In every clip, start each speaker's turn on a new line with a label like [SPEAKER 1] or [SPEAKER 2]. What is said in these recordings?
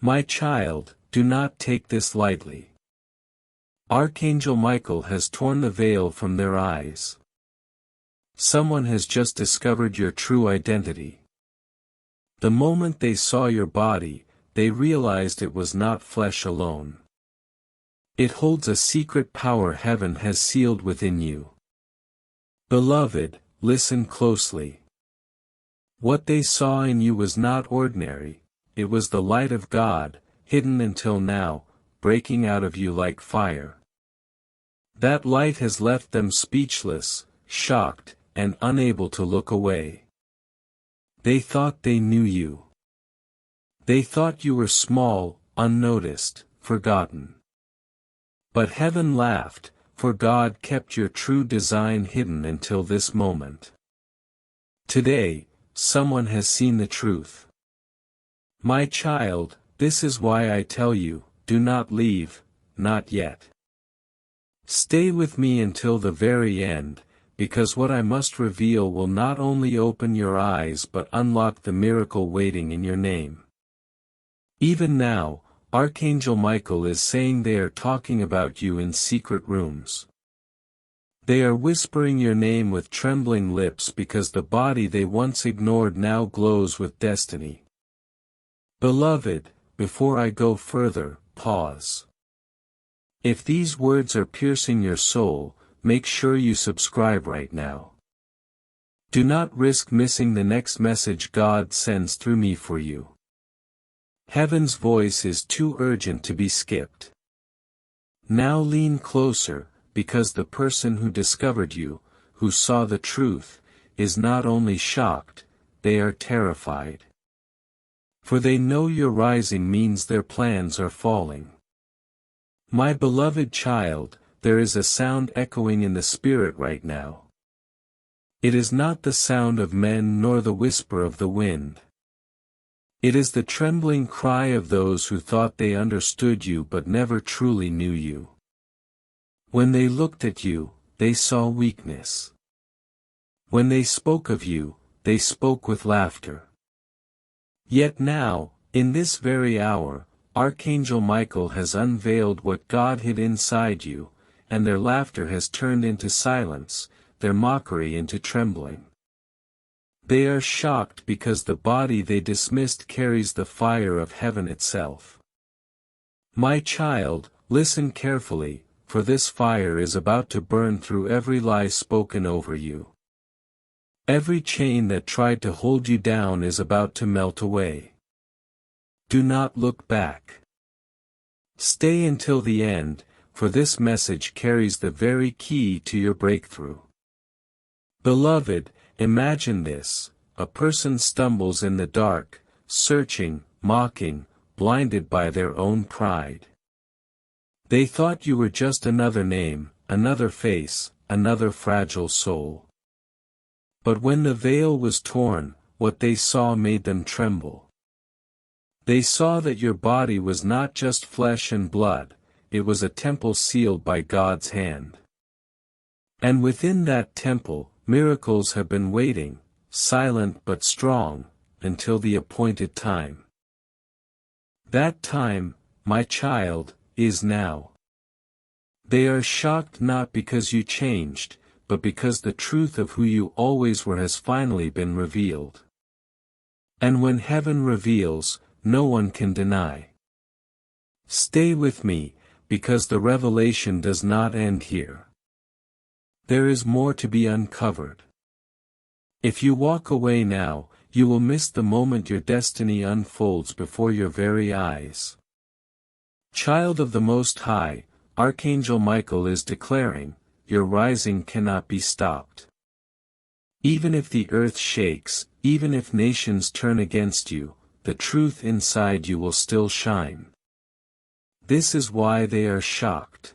[SPEAKER 1] My child, do not take this lightly. Archangel Michael has torn the veil from their eyes. Someone has just discovered your true identity. The moment they saw your body, they realized it was not flesh alone. It holds a secret power heaven has sealed within you. Beloved, listen closely. What they saw in you was not ordinary, it was the light of God, hidden until now, breaking out of you like fire. That light has left them speechless, shocked, and unable to look away. They thought they knew you. They thought you were small, unnoticed, forgotten. But heaven laughed, for God kept your true design hidden until this moment. Today, someone has seen the truth. My child, this is why I tell you, do not leave, not yet. Stay with me until the very end, because what I must reveal will not only open your eyes but unlock the miracle waiting in your name. Even now, Archangel Michael is saying they are talking about you in secret rooms. They are whispering your name with trembling lips because the body they once ignored now glows with destiny. Beloved, before I go further, pause. If these words are piercing your soul, make sure you subscribe right now. Do not risk missing the next message God sends through me for you. Heaven's voice is too urgent to be skipped. Now lean closer, because the person who discovered you, who saw the truth, is not only shocked, they are terrified. For they know your rising means their plans are falling. My beloved child, there is a sound echoing in the spirit right now. It is not the sound of men nor the whisper of the wind. It is the trembling cry of those who thought they understood you but never truly knew you. When they looked at you, they saw weakness. When they spoke of you, they spoke with laughter. Yet now, in this very hour, Archangel Michael has unveiled what God hid inside you, and their laughter has turned into silence, their mockery into trembling. They are shocked because the body they dismissed carries the fire of heaven itself. My child, listen carefully, for this fire is about to burn through every lie spoken over you. Every chain that tried to hold you down is about to melt away. Do not look back. Stay until the end, for this message carries the very key to your breakthrough. Beloved, imagine this: a person stumbles in the dark, searching, mocking, blinded by their own pride. They thought you were just another name, another face, another fragile soul. But when the veil was torn, what they saw made them tremble. They saw that your body was not just flesh and blood, it was a temple sealed by God's hand. And within that temple, miracles have been waiting, silent but strong, until the appointed time. That time, my child, is now. They are shocked not because you changed, but because the truth of who you always were has finally been revealed. And when heaven reveals, no one can deny. Stay with me, because the revelation does not end here. There is more to be uncovered. If you walk away now, you will miss the moment your destiny unfolds before your very eyes. Child of the Most High, Archangel Michael is declaring, your rising cannot be stopped. Even if the earth shakes, even if nations turn against you, the truth inside you will still shine. This is why they are shocked.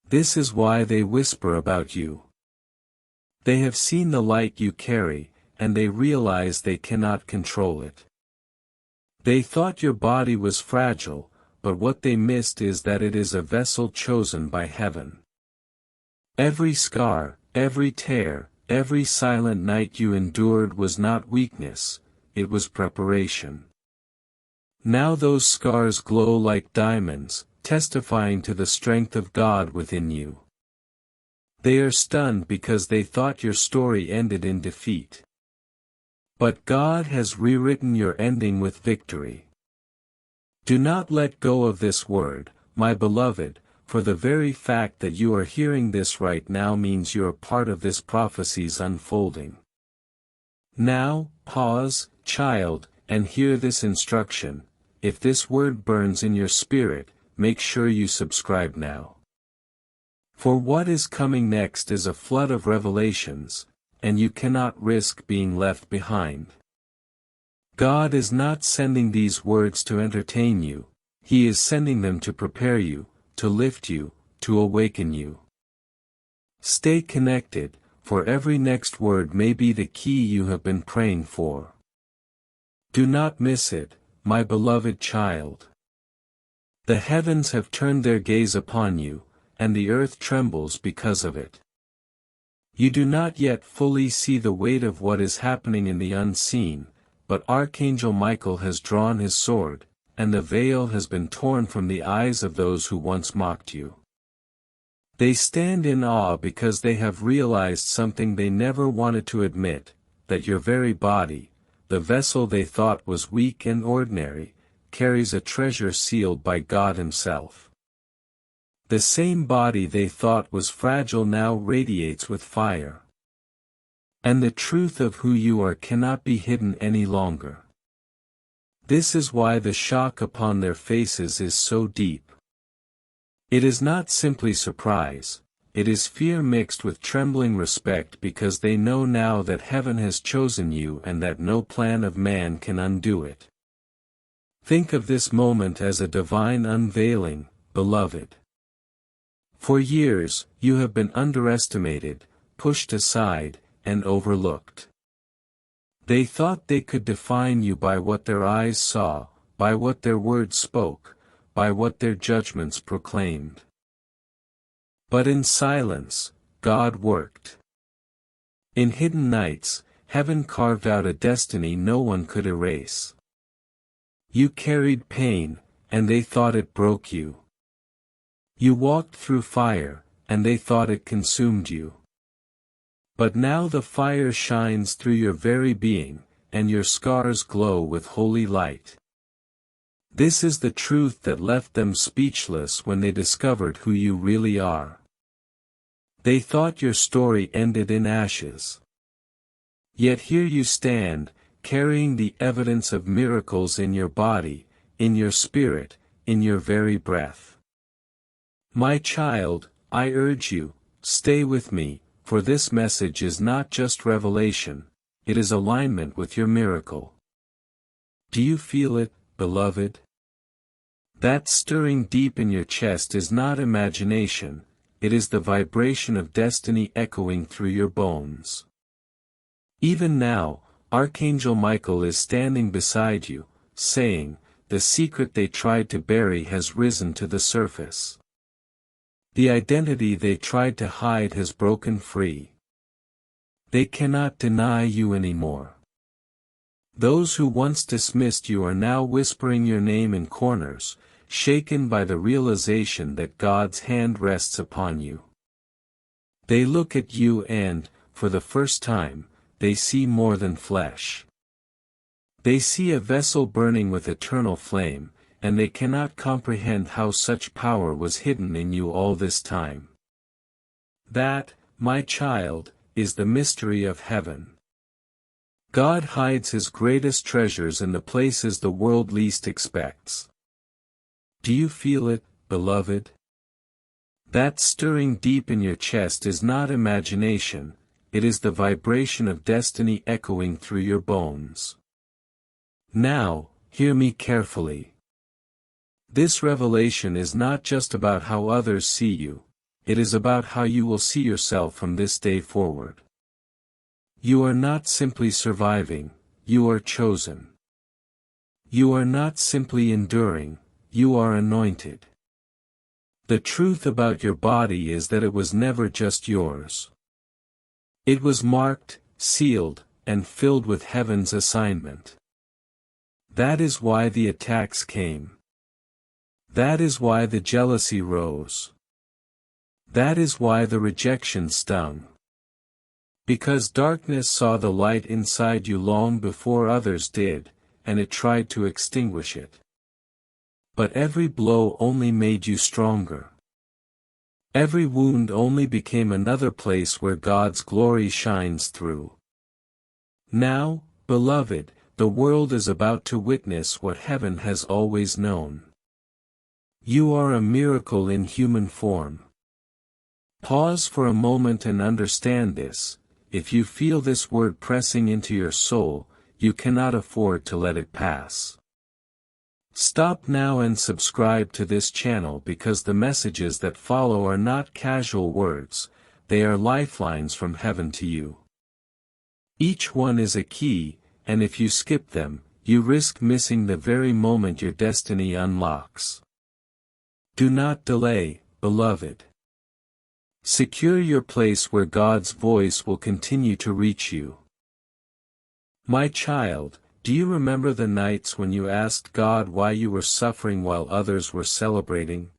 [SPEAKER 1] This is why they whisper about you. They have seen the light you carry, and they realize they cannot control it. They thought your body was fragile, but what they missed is that it is a vessel chosen by heaven. Every scar, every tear, every silent night you endured was not weakness, it was preparation. Now those scars glow like diamonds, testifying to the strength of God within you. They are stunned because they thought your story ended in defeat. But God has rewritten your ending with victory. Do not let go of this word, my beloved, for the very fact that you are hearing this right now means you are part of this prophecy's unfolding. Now, pause, child, and hear this instruction. If this word burns in your spirit, make sure you subscribe now. For what is coming next is a flood of revelations, and you cannot risk being left behind. God is not sending these words to entertain you, He is sending them to prepare you, to lift you, to awaken you. Stay connected, for every next word may be the key you have been praying for. Do not miss it, my beloved child. The heavens have turned their gaze upon you, and the earth trembles because of it. You do not yet fully see the weight of what is happening in the unseen, but Archangel Michael has drawn his sword, and the veil has been torn from the eyes of those who once mocked you. They stand in awe because they have realized something they never wanted to admit, that your very body, the vessel they thought was weak and ordinary, carries a treasure sealed by God Himself. The same body they thought was fragile now radiates with fire. And the truth of who you are cannot be hidden any longer. This is why the shock upon their faces is so deep. It is not simply surprise, it is fear mixed with trembling respect because they know now that heaven has chosen you and that no plan of man can undo it. Think of this moment as a divine unveiling, beloved. For years, you have been underestimated, pushed aside, and overlooked. They thought they could define you by what their eyes saw, by what their words spoke, by what their judgments proclaimed. But in silence, God worked. In hidden nights, heaven carved out a destiny no one could erase. You carried pain, and they thought it broke you. You walked through fire, and they thought it consumed you. But now the fire shines through your very being, and your scars glow with holy light. This is the truth that left them speechless when they discovered who you really are. They thought your story ended in ashes. Yet here you stand, carrying the evidence of miracles in your body, in your spirit, in your very breath. My child, I urge you, stay with me, for this message is not just revelation, it is alignment with your miracle. Do you feel it, beloved? That stirring deep in your chest is not imagination, it is the vibration of destiny echoing through your bones. Even now, Archangel Michael is standing beside you, saying, the secret they tried to bury has risen to the surface. The identity they tried to hide has broken free. They cannot deny you anymore. Those who once dismissed you are now whispering your name in corners, shaken by the realization that God's hand rests upon you. They look at you and, for the first time, they see more than flesh. They see a vessel burning with eternal flame, and they cannot comprehend how such power was hidden in you all this time. That, my child, is the mystery of heaven. God hides His greatest treasures in the places the world least expects. Do you feel it, beloved? That stirring deep in your chest is not imagination, it is the vibration of destiny echoing through your bones. Now, hear me carefully. This revelation is not just about how others see you, it is about how you will see yourself from this day forward. You are not simply surviving, you are chosen. You are not simply enduring, you are anointed. The truth about your body is that it was never just yours. It was marked, sealed, and filled with heaven's assignment. That is why the attacks came. That is why the jealousy rose. That is why the rejection stung. Because darkness saw the light inside you long before others did, and it tried to extinguish it. But every blow only made you stronger. Every wound only became another place where God's glory shines through. Now, beloved, the world is about to witness what heaven has always known. You are a miracle in human form. Pause for a moment and understand this. If you feel this word pressing into your soul, you cannot afford to let it pass. Stop now and subscribe to this channel because the messages that follow are not casual words, they are lifelines from heaven to you. Each one is a key, and if you skip them, you risk missing the very moment your destiny unlocks. Do not delay, beloved. Secure your place where God's voice will continue to reach you. My child, do you remember the nights when you asked God why you were suffering while others were celebrating?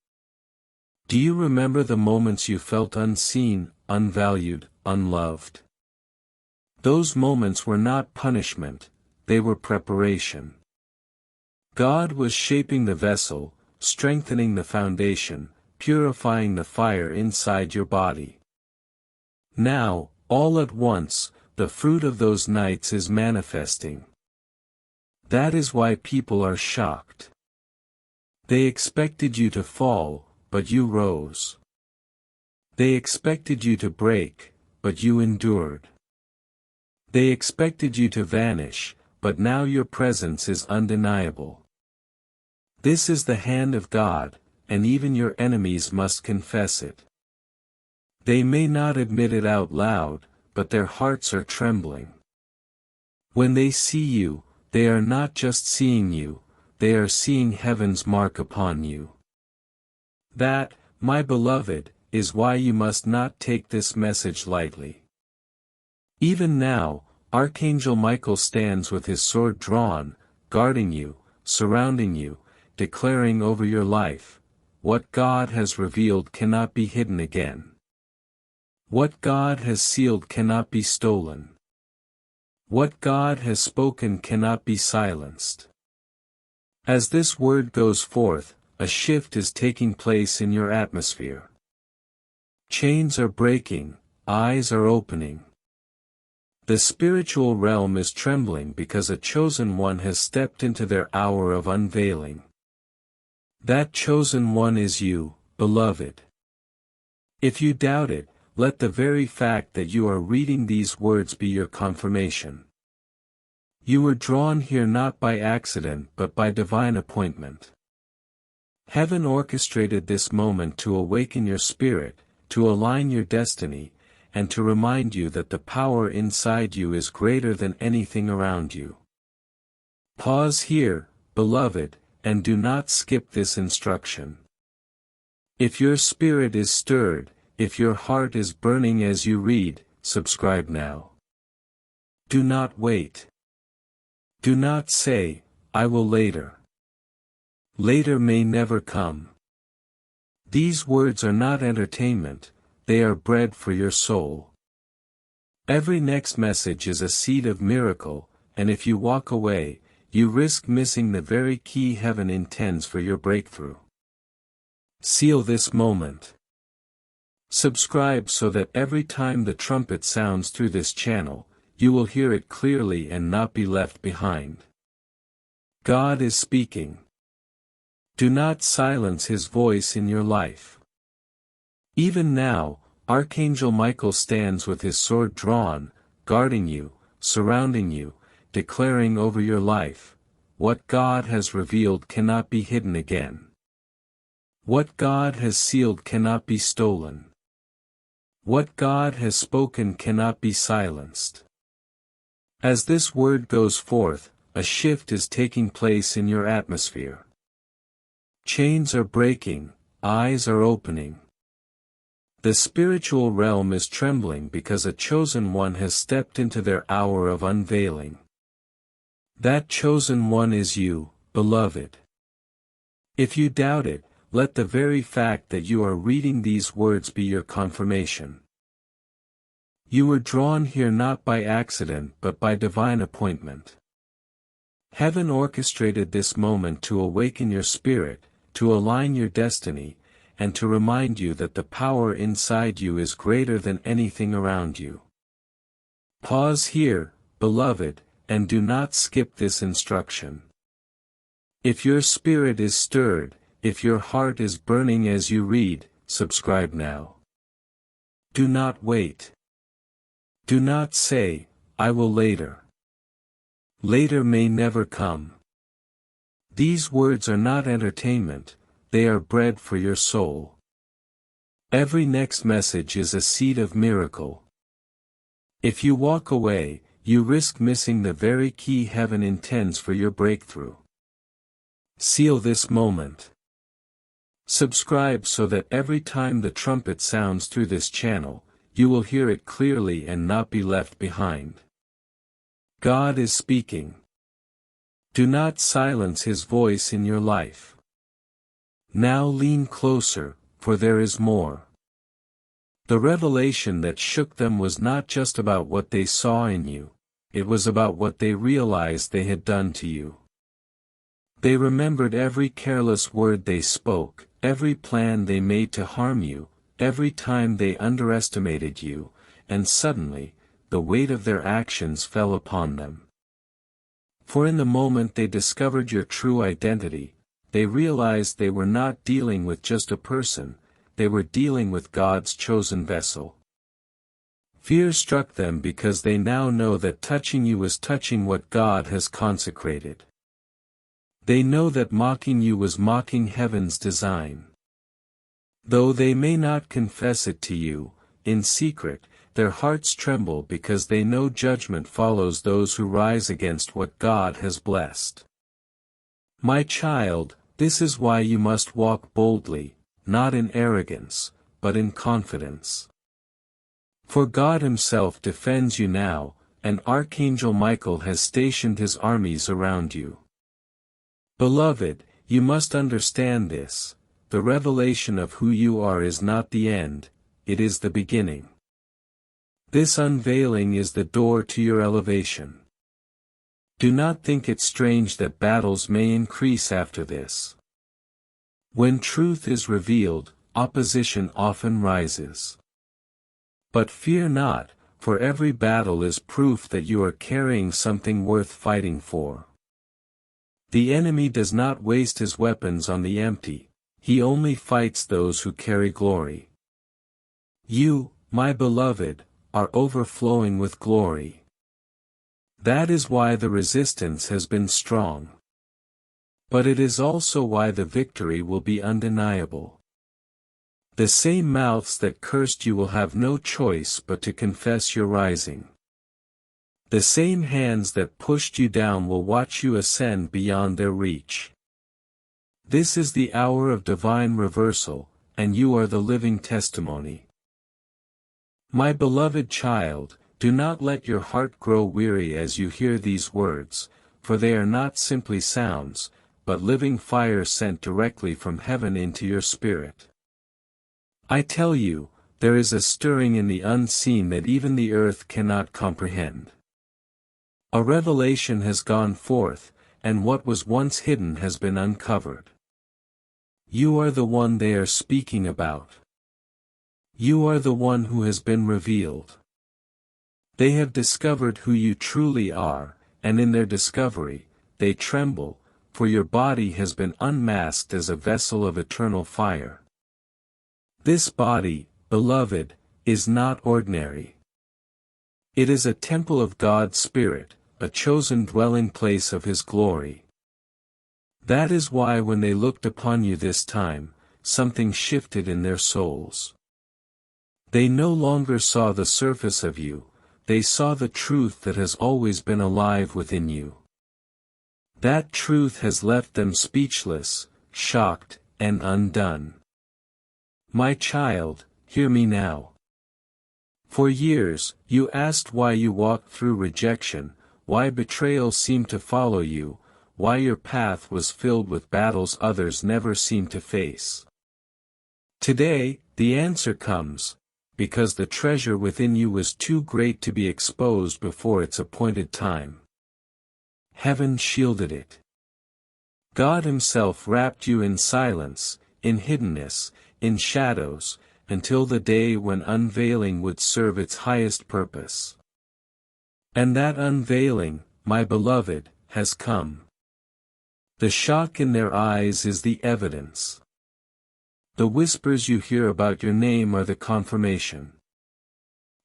[SPEAKER 1] Do you remember the moments you felt unseen, unvalued, unloved? Those moments were not punishment, they were preparation. God was shaping the vessel, strengthening the foundation, purifying the fire inside your body. Now, all at once, the fruit of those nights is manifesting. That is why people are shocked. They expected you to fall, but you rose. They expected you to break, but you endured. They expected you to vanish, but now your presence is undeniable. This is the hand of God, and even your enemies must confess it. They may not admit it out loud, but their hearts are trembling. When they see you, they are not just seeing you, they are seeing heaven's mark upon you. That, my beloved, is why you must not take this message lightly. Even now, Archangel Michael stands with his sword drawn, guarding you, surrounding you, declaring over your life, what God has revealed cannot be hidden again. What God has sealed cannot be stolen. What God has spoken cannot be silenced. As this word goes forth, a shift is taking place in your atmosphere. Chains are breaking, eyes are opening. The spiritual realm is trembling because a chosen one has stepped into their hour of unveiling. That chosen one is you, beloved. If you doubt it, let the very fact that you are reading these words be your confirmation. You were drawn here not by accident but by divine appointment. Heaven orchestrated this moment to awaken your spirit, to align your destiny, and to remind you that the power inside you is greater than anything around you. Pause here, beloved, and do not skip this instruction. If your spirit is stirred, if your heart is burning as you read, subscribe now. Do not wait. Do not say, I will later. Later may never come. These words are not entertainment, they are bread for your soul. Every next message is a seed of miracle, and if you walk away, you risk missing the very key heaven intends for your breakthrough. Seal this moment. Subscribe so that every time the trumpet sounds through this channel, you will hear it clearly and not be left behind. God is speaking. Do not silence his voice in your life. Even now, Archangel Michael stands with his sword drawn, guarding you, surrounding you, declaring over your life, what God has revealed cannot be hidden again. What God has sealed cannot be stolen. What God has spoken cannot be silenced. As this word goes forth, a shift is taking place in your atmosphere. Chains are breaking, eyes are opening. The spiritual realm is trembling because a chosen one has stepped into their hour of unveiling. That chosen one is you, beloved. If you doubt it, let the very fact that you are reading these words be your confirmation. You were drawn here not by accident but by divine appointment. Heaven orchestrated this moment to awaken your spirit, to align your destiny, and to remind you that the power inside you is greater than anything around you. Pause here, beloved, and do not skip this instruction. If your spirit is stirred, if your heart is burning as you read, subscribe now. Do not wait. Do not say, "I will later." Later may never come. These words are not entertainment, they are bread for your soul. Every next message is a seed of miracle. If you walk away, you risk missing the very key heaven intends for your breakthrough. Seal this moment. Subscribe so that every time the trumpet sounds through this channel, you will hear it clearly and not be left behind. God is speaking. Do not silence His voice in your life. Now lean closer, for there is more. The revelation that shook them was not just about what they saw in you, it was about what they realized they had done to you. They remembered every careless word they spoke, every plan they made to harm you, every time they underestimated you, and suddenly, the weight of their actions fell upon them. For in the moment they discovered your true identity, they realized they were not dealing with just a person, they were dealing with God's chosen vessel. Fear struck them because they now know that touching you was touching what God has consecrated. They know that mocking you was mocking heaven's design. Though they may not confess it to you, in secret, their hearts tremble because they know judgment follows those who rise against what God has blessed. My child, this is why you must walk boldly, not in arrogance, but in confidence. For God Himself defends you now, and Archangel Michael has stationed his armies around you. Beloved, you must understand this, the revelation of who you are is not the end, it is the beginning. This unveiling is the door to your elevation. Do not think it strange that battles may increase after this. When truth is revealed, opposition often rises. But fear not, for every battle is proof that you are carrying something worth fighting for. The enemy does not waste his weapons on the empty, he only fights those who carry glory. You, my beloved, are overflowing with glory. That is why the resistance has been strong. But it is also why the victory will be undeniable. The same mouths that cursed you will have no choice but to confess your rising. The same hands that pushed you down will watch you ascend beyond their reach. This is the hour of divine reversal, and you are the living testimony. My beloved child, do not let your heart grow weary as you hear these words, for they are not simply sounds, but living fire sent directly from heaven into your spirit. I tell you, there is a stirring in the unseen that even the earth cannot comprehend. A revelation has gone forth, and what was once hidden has been uncovered. You are the one they are speaking about. You are the one who has been revealed. They have discovered who you truly are, and in their discovery, they tremble, for your body has been unmasked as a vessel of eternal fire. This body, beloved, is not ordinary. It is a temple of God's Spirit, a chosen dwelling place of His glory. That is why when they looked upon you this time, something shifted in their souls. They no longer saw the surface of you, they saw the truth that has always been alive within you. That truth has left them speechless, shocked, and undone. My child, hear me now. For years, you asked why you walked through rejection, why betrayal seemed to follow you, why your path was filled with battles others never seemed to face. Today, the answer comes, because the treasure within you was too great to be exposed before its appointed time. Heaven shielded it. God Himself wrapped you in silence, in hiddenness, in shadows, until the day when unveiling would serve its highest purpose. And that unveiling, my beloved, has come. The shock in their eyes is the evidence. The whispers you hear about your name are the confirmation.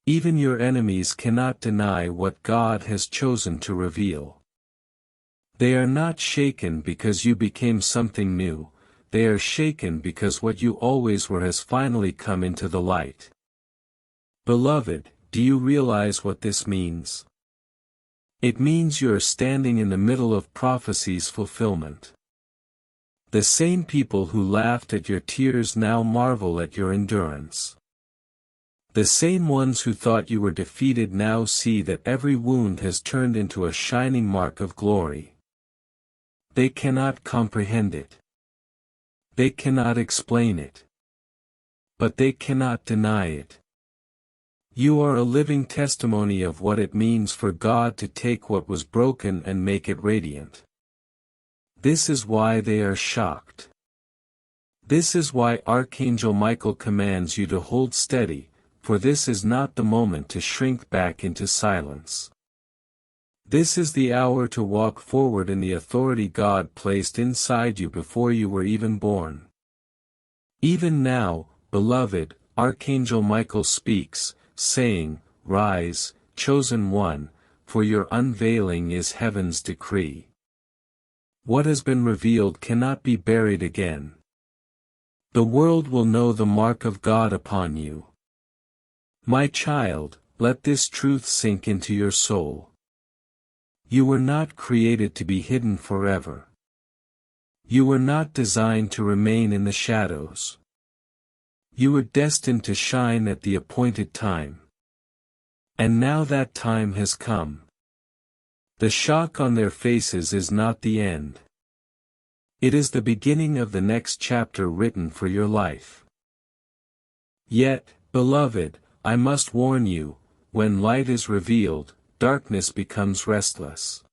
[SPEAKER 1] Even your enemies cannot deny what God has chosen to reveal. They are not shaken because you became something new, they are shaken because what you always were has finally come into the light. Beloved, do you realize what this means? It means you are standing in the middle of prophecy's fulfillment. The same people who laughed at your tears now marvel at your endurance. The same ones who thought you were defeated now see that every wound has turned into a shining mark of glory. They cannot comprehend it. They cannot explain it. But they cannot deny it. You are a living testimony of what it means for God to take what was broken and make it radiant. This is why they are shocked. This is why Archangel Michael commands you to hold steady, for this is not the moment to shrink back into silence. This is the hour to walk forward in the authority God placed inside you before you were even born. Even now, beloved, Archangel Michael speaks, saying, "Rise, chosen one, for your unveiling is heaven's decree. What has been revealed cannot be buried again. The world will know the mark of God upon you. My child, let this truth sink into your soul. You were not created to be hidden forever. You were not designed to remain in the shadows. You were destined to shine at the appointed time. And now that time has come. The shock on their faces is not the end. It is the beginning of the next chapter written for your life. Yet, beloved, I must warn you, when light is revealed, darkness becomes restless.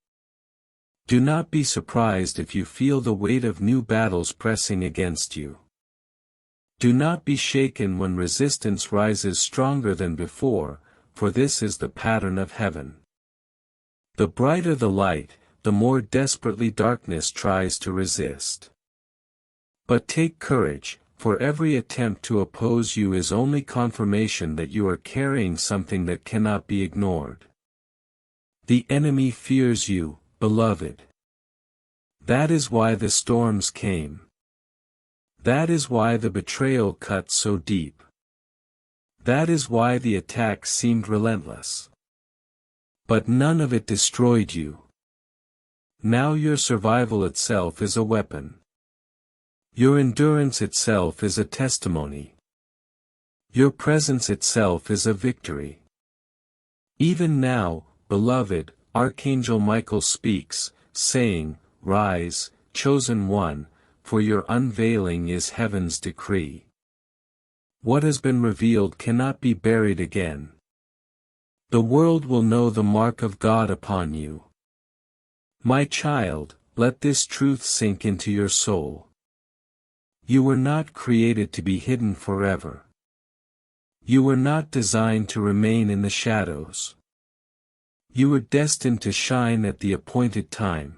[SPEAKER 1] Do not be surprised if you feel the weight of new battles pressing against you. Do not be shaken when resistance rises stronger than before, for this is the pattern of heaven. The brighter the light, the more desperately darkness tries to resist. But take courage, for every attempt to oppose you is only confirmation that you are carrying something that cannot be ignored. The enemy fears you, beloved. That is why the storms came. That is why the betrayal cut so deep. That is why the attack seemed relentless. But none of it destroyed you. Now your survival itself is a weapon. Your endurance itself is a testimony. Your presence itself is a victory. Even now, beloved, Archangel Michael speaks, saying, "Rise, chosen one, for your unveiling is heaven's decree. What has been revealed cannot be buried again. The world will know the mark of God upon you. My child, let this truth sink into your soul. You were not created to be hidden forever. You were not designed to remain in the shadows. You were destined to shine at the appointed time.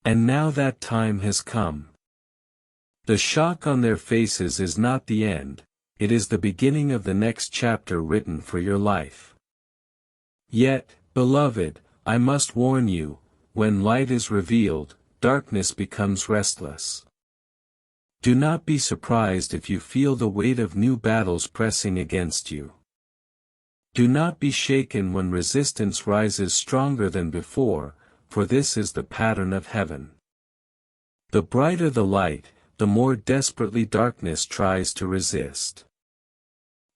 [SPEAKER 1] And now that time has come. The shock on their faces is not the end, it is the beginning of the next chapter written for your life. Yet, beloved, I must warn you, when light is revealed, darkness becomes restless. Do not be surprised if you feel the weight of new battles pressing against you. Do not be shaken when resistance rises stronger than before, for this is the pattern of heaven. The brighter the light, the more desperately darkness tries to resist.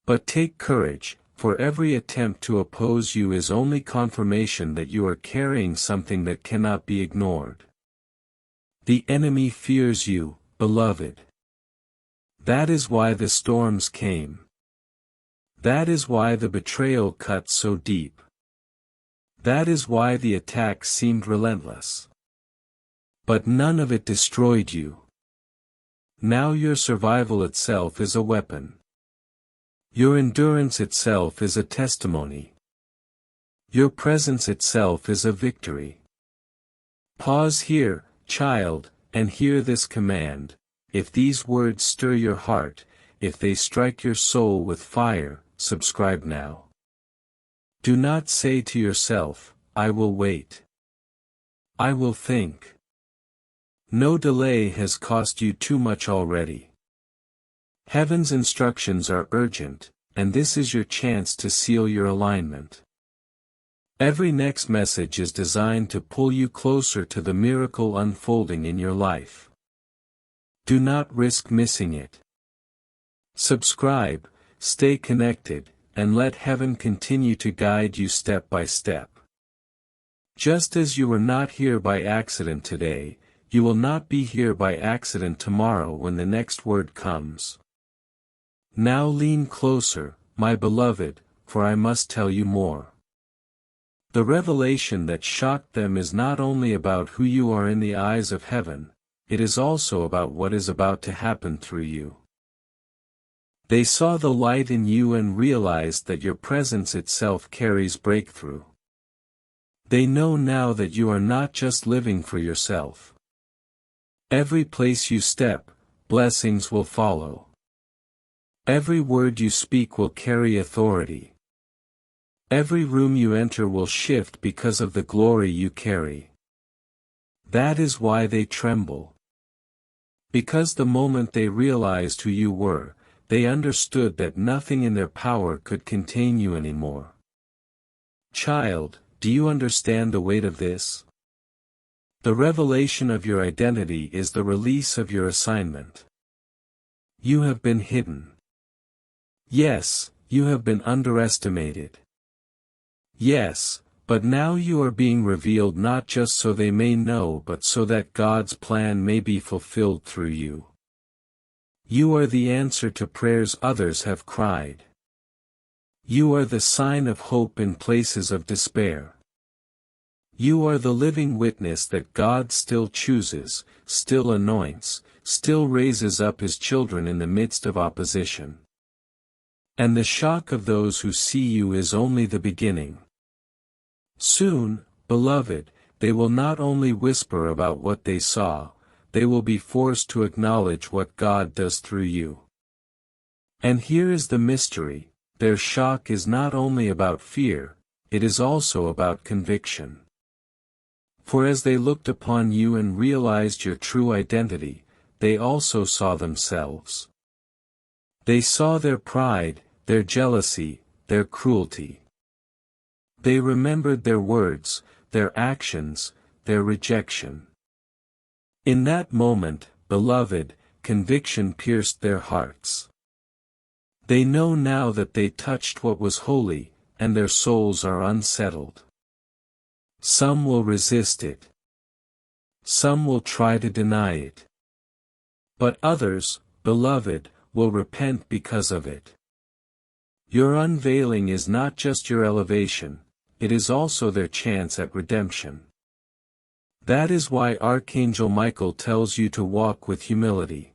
[SPEAKER 1] But take courage, for every attempt to oppose you is only confirmation that you are carrying something that cannot be ignored. The enemy fears you, beloved. That is why the storms came. That is why the betrayal cut so deep. That is why the attack seemed relentless. But none of it destroyed you. Now your survival itself is a weapon. Your endurance itself is a testimony. Your presence itself is a victory. Pause here, child, and hear this command. If these words stir your heart, if they strike your soul with fire, subscribe now. Do not say to yourself, I will wait. I will think. No delay has cost you too much already. Heaven's instructions are urgent, and this is your chance to seal your alignment. Every next message is designed to pull you closer to the miracle unfolding in your life. Do not risk missing it. Subscribe, stay connected, and let heaven continue to guide you step by step. Just as you were not here by accident today, you will not be here by accident tomorrow when the next word comes. Now lean closer, my beloved, for I must tell you more. The revelation that shocked them is not only about who you are in the eyes of heaven, it is also about what is about to happen through you. They saw the light in you and realized that your presence itself carries breakthrough. They know now that you are not just living for yourself. Every place you step, blessings will follow. Every word you speak will carry authority. Every room you enter will shift because of the glory you carry. That is why they tremble. Because the moment they realized who you were, they understood that nothing in their power could contain you anymore. Child, do you understand the weight of this? The revelation of your identity is the release of your assignment. You have been hidden. Yes, you have been underestimated. Yes, but now you are being revealed not just so they may know but so that God's plan may be fulfilled through you. You are the answer to prayers others have cried. You are the sign of hope in places of despair. You are the living witness that God still chooses, still anoints, still raises up His children in the midst of opposition. And the shock of those who see you is only the beginning. Soon, beloved, they will not only whisper about what they saw, they will be forced to acknowledge what God does through you. And here is the mystery, their shock is not only about fear, it is also about conviction. For as they looked upon you and realized your true identity, they also saw themselves. They saw their pride, their jealousy, their cruelty. They remembered their words, their actions, their rejection. In that moment, beloved, conviction pierced their hearts. They know now that they touched what was holy, and their souls are unsettled. Some will resist it. Some will try to deny it. But others, beloved, will repent because of it. Your unveiling is not just your elevation, it is also their chance at redemption. That is why Archangel Michael tells you to walk with humility.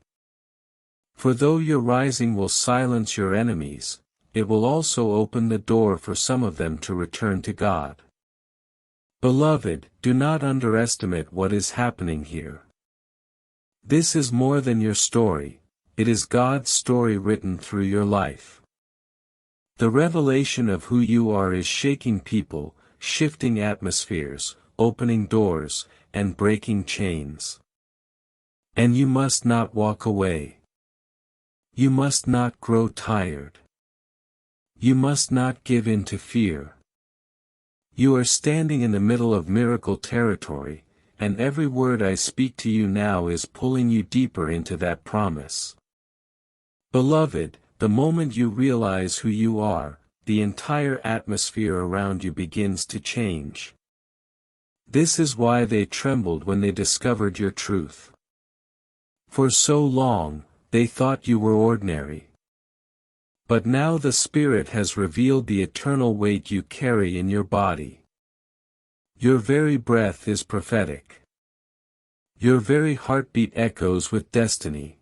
[SPEAKER 1] For though your rising will silence your enemies, it will also open the door for some of them to return to God. Beloved, do not underestimate what is happening here. This is more than your story, it is God's story written through your life. The revelation of who you are is shaking people, shifting atmospheres, opening doors, and breaking chains. And you must not walk away. You must not grow tired. You must not give in to fear. You are standing in the middle of miracle territory, and every word I speak to you now is pulling you deeper into that promise. Beloved, the moment you realize who you are, the entire atmosphere around you begins to change. This is why they trembled when they discovered your truth. For so long, they thought you were ordinary. But now the Spirit has revealed the eternal weight you carry in your body. Your very breath is prophetic. Your very heartbeat echoes with destiny.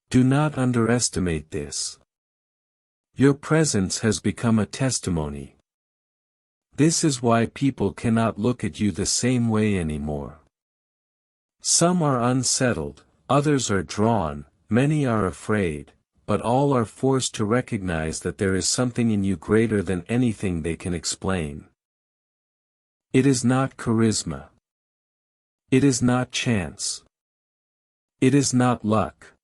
[SPEAKER 1] Do not underestimate this. Your presence has become a testimony. This is why people cannot look at you the same way anymore. Some are unsettled, others are drawn, many are afraid, but all are forced to recognize that there is something in you greater than anything they can explain. It is not charisma. It is not chance. It is not luck.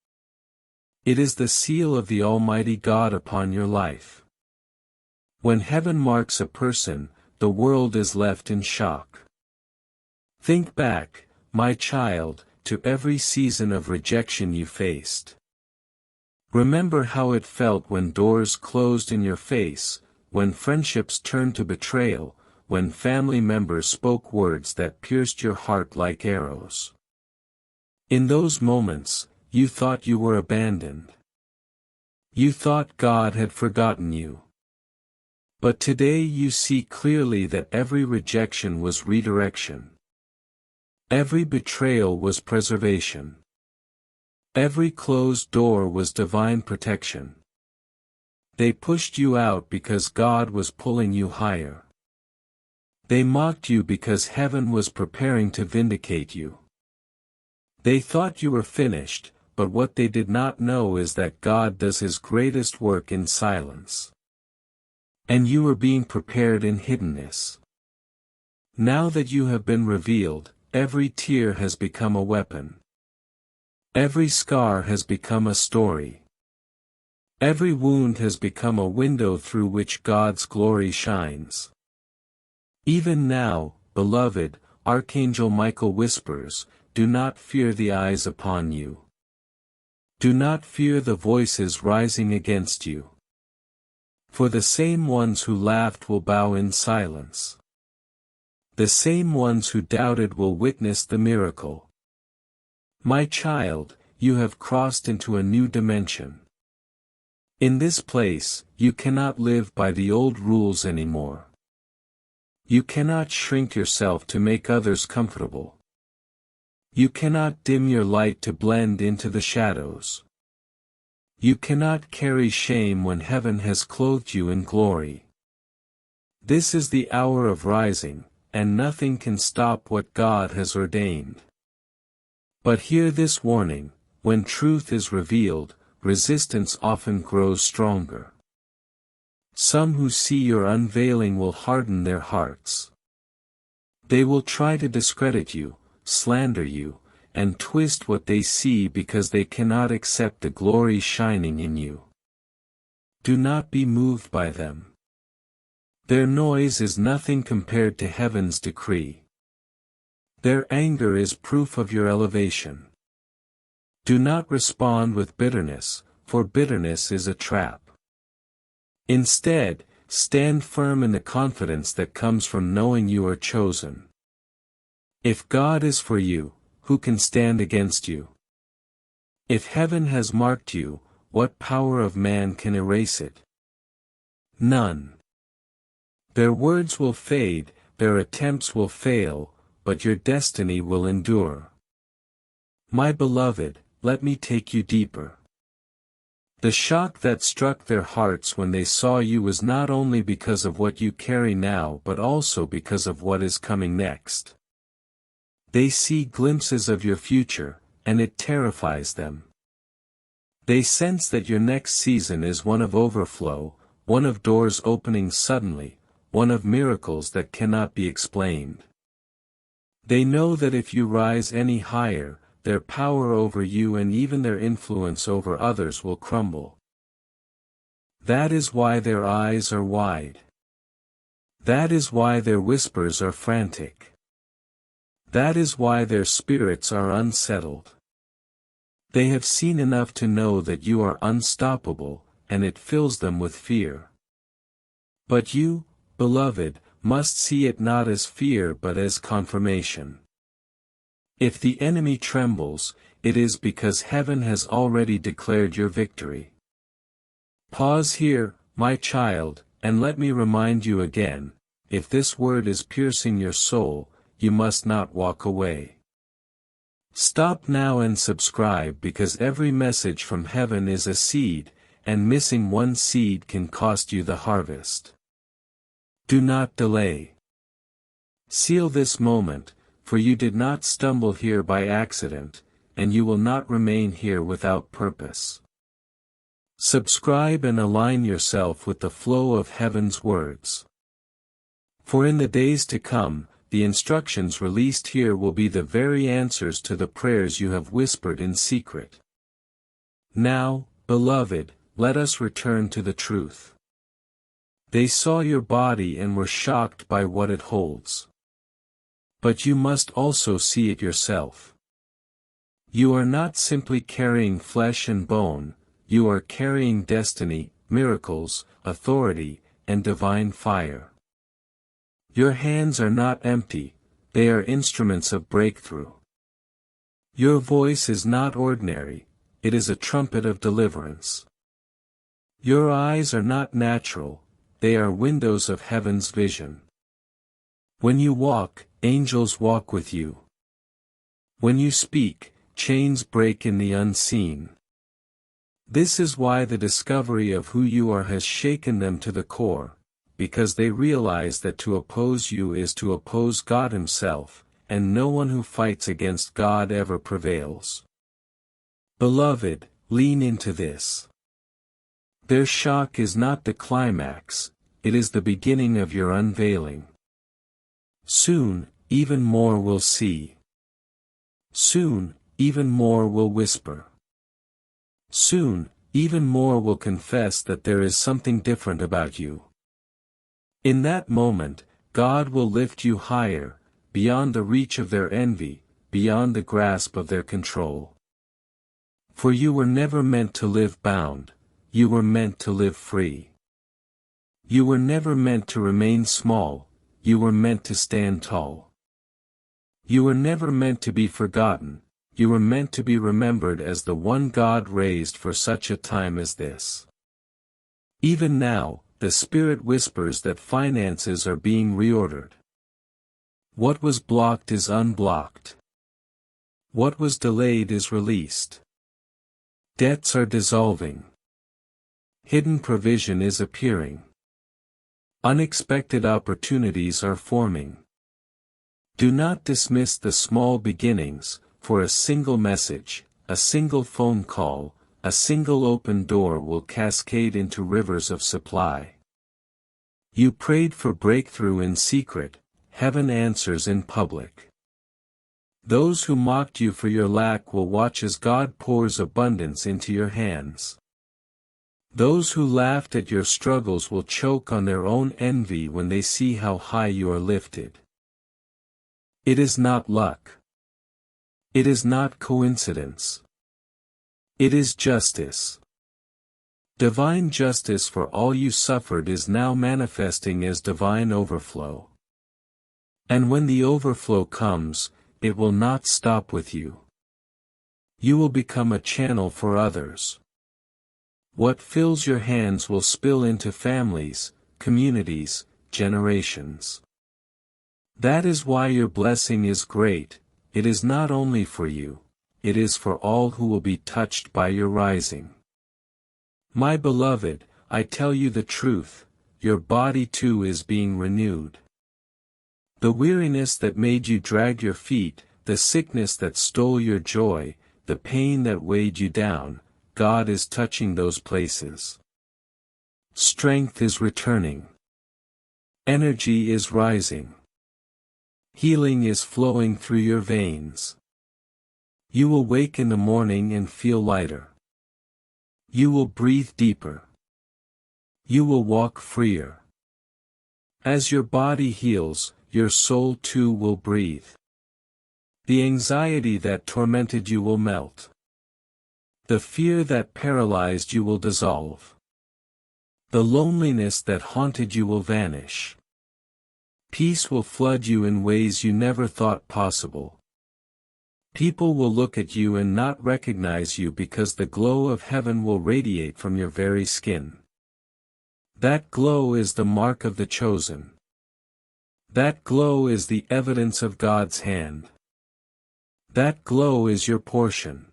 [SPEAKER 1] It is the seal of the Almighty God upon your life. When heaven marks a person, the world is left in shock. Think back, my child, to every season of rejection you faced. Remember how it felt when doors closed in your face, when friendships turned to betrayal, when family members spoke words that pierced your heart like arrows. In those moments, you thought you were abandoned. You thought God had forgotten you. But today you see clearly that every rejection was redirection. Every betrayal was preservation. Every closed door was divine protection. They pushed you out because God was pulling you higher. They mocked you because heaven was preparing to vindicate you. They thought you were finished, but what they did not know is that God does His greatest work in silence. And you are being prepared in hiddenness. Now that you have been revealed, every tear has become a weapon. Every scar has become a story. Every wound has become a window through which God's glory shines. Even now, beloved, Archangel Michael whispers, do not fear the eyes upon you. Do not fear the voices rising against you. For the same ones who laughed will bow in silence. The same ones who doubted will witness the miracle. My child, you have crossed into a new dimension. In this place, you cannot live by the old rules anymore. You cannot shrink yourself to make others comfortable. You cannot dim your light to blend into the shadows. You cannot carry shame when heaven has clothed you in glory. This is the hour of rising, and nothing can stop what God has ordained. But hear this warning, when truth is revealed, resistance often grows stronger. Some who see your unveiling will harden their hearts. They will try to discredit you, slander you, and twist what they see because they cannot accept the glory shining in you. Do not be moved by them. Their noise is nothing compared to heaven's decree. Their anger is proof of your elevation. Do not respond with bitterness, for bitterness is a trap. Instead, stand firm in the confidence that comes from knowing you are chosen. If God is for you, who can stand against you? If heaven has marked you, what power of man can erase it? None. Their words will fade, their attempts will fail, but your destiny will endure. My beloved, let me take you deeper. The shock that struck their hearts when they saw you was not only because of what you carry now but also because of what is coming next. They see glimpses of your future, and it terrifies them. They sense that your next season is one of overflow, one of doors opening suddenly, one of miracles that cannot be explained. They know that if you rise any higher, their power over you and even their influence over others will crumble. That is why their eyes are wide. That is why their whispers are frantic. That is why their spirits are unsettled. They have seen enough to know that you are unstoppable, and it fills them with fear. But you, beloved, must see it not as fear but as confirmation. If the enemy trembles, it is because heaven has already declared your victory. Pause here, my child, and let me remind you again, if this word is piercing your soul, you must not walk away. Stop now and subscribe, because every message from heaven is a seed, and missing one seed can cost you the harvest. Do not delay. Seal this moment, for you did not stumble here by accident, and you will not remain here without purpose. Subscribe and align yourself with the flow of heaven's words. For in the days to come, the instructions released here will be the very answers to the prayers you have whispered in secret. Now, beloved, let us return to the truth. They saw your body and were shocked by what it holds. But you must also see it yourself. You are not simply carrying flesh and bone, you are carrying destiny, miracles, authority, and divine fire. Your hands are not empty, they are instruments of breakthrough. Your voice is not ordinary, it is a trumpet of deliverance. Your eyes are not natural, they are windows of heaven's vision. When you walk, angels walk with you. When you speak, chains break in the unseen. This is why the discovery of who you are has shaken them to the core, because they realize that to oppose you is to oppose God Himself, and no one who fights against God ever prevails. Beloved, lean into this. Their shock is not the climax, it is the beginning of your unveiling. Soon, even more will see. Soon, even more will whisper. Soon, even more will confess that there is something different about you. In that moment, God will lift you higher, beyond the reach of their envy, beyond the grasp of their control. For you were never meant to live bound, you were meant to live free. You were never meant to remain small, you were meant to stand tall. You were never meant to be forgotten, you were meant to be remembered as the one God raised for such a time as this. Even now, the Spirit whispers that finances are being reordered. What was blocked is unblocked. What was delayed is released. Debts are dissolving. Hidden provision is appearing. Unexpected opportunities are forming. Do not dismiss the small beginnings, for a single message, a single phone call, a single open door will cascade into rivers of supply. You prayed for breakthrough in secret, heaven answers in public. Those who mocked you for your lack will watch as God pours abundance into your hands. Those who laughed at your struggles will choke on their own envy when they see how high you are lifted. It is not luck. It is not coincidence. It is justice. Divine justice for all you suffered is now manifesting as divine overflow. And when the overflow comes, it will not stop with you. You will become a channel for others. What fills your hands will spill into families, communities, generations. That is why your blessing is great, it is not only for you, it is for all who will be touched by your rising. My beloved, I tell you the truth, your body too is being renewed. The weariness that made you drag your feet, the sickness that stole your joy, the pain that weighed you down, God is touching those places. Strength is returning. Energy is rising. Healing is flowing through your veins. You will wake in the morning and feel lighter. You will breathe deeper. You will walk freer. As your body heals, your soul too will breathe. The anxiety that tormented you will melt. The fear that paralyzed you will dissolve. The loneliness that haunted you will vanish. Peace will flood you in ways you never thought possible. People will look at you and not recognize you because the glow of heaven will radiate from your very skin. That glow is the mark of the chosen. That glow is the evidence of God's hand. That glow is your portion.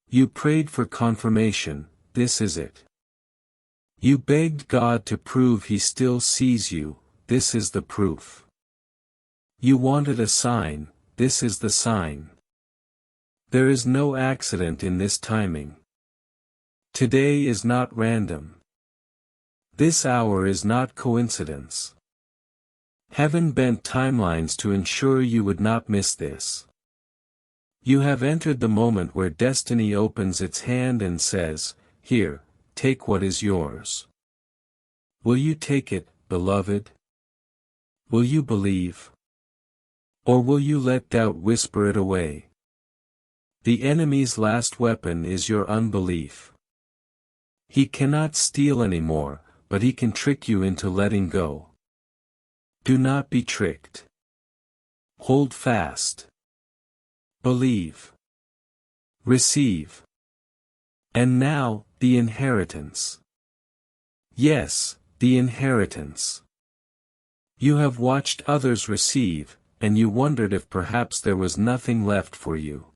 [SPEAKER 1] You prayed for confirmation, this is it. You begged God to prove He still sees you, this is the proof. You wanted a sign, this is the sign. There is no accident in this timing. Today is not random. This hour is not coincidence. Heaven bent timelines to ensure you would not miss this. You have entered the moment where destiny opens its hand and says, "Here, take what is yours." Will you take it, beloved? Will you believe? Or will you let doubt whisper it away? The enemy's last weapon is your unbelief. He cannot steal anymore, but he can trick you into letting go. Do not be tricked. Hold fast. Believe. Receive. And now, the inheritance. Yes, the inheritance. You have watched others receive, and you wondered if perhaps there was nothing left for you.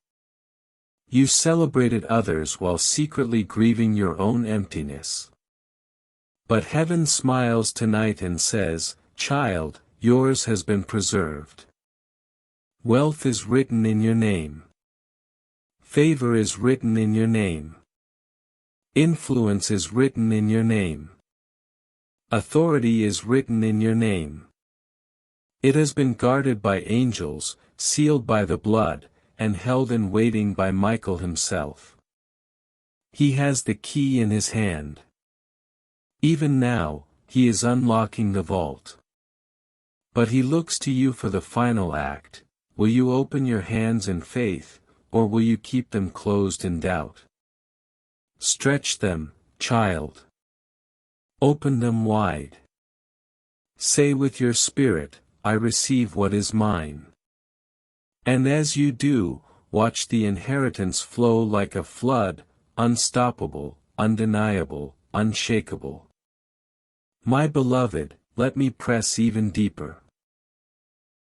[SPEAKER 1] You celebrated others while secretly grieving your own emptiness. But heaven smiles tonight and says, "Child, yours has been preserved. Wealth is written in your name. Favor is written in your name. Influence is written in your name. Authority is written in your name. It has been guarded by angels, sealed by the blood, and held in waiting by Michael himself. He has the key in his hand. Even now, he is unlocking the vault. But he looks to you for the final act. Will you open your hands in faith, or will you keep them closed in doubt? Stretch them, child. Open them wide. Say with your spirit, "I receive what is mine." And as you do, watch the inheritance flow like a flood, unstoppable, undeniable, unshakable. My beloved, let me press even deeper.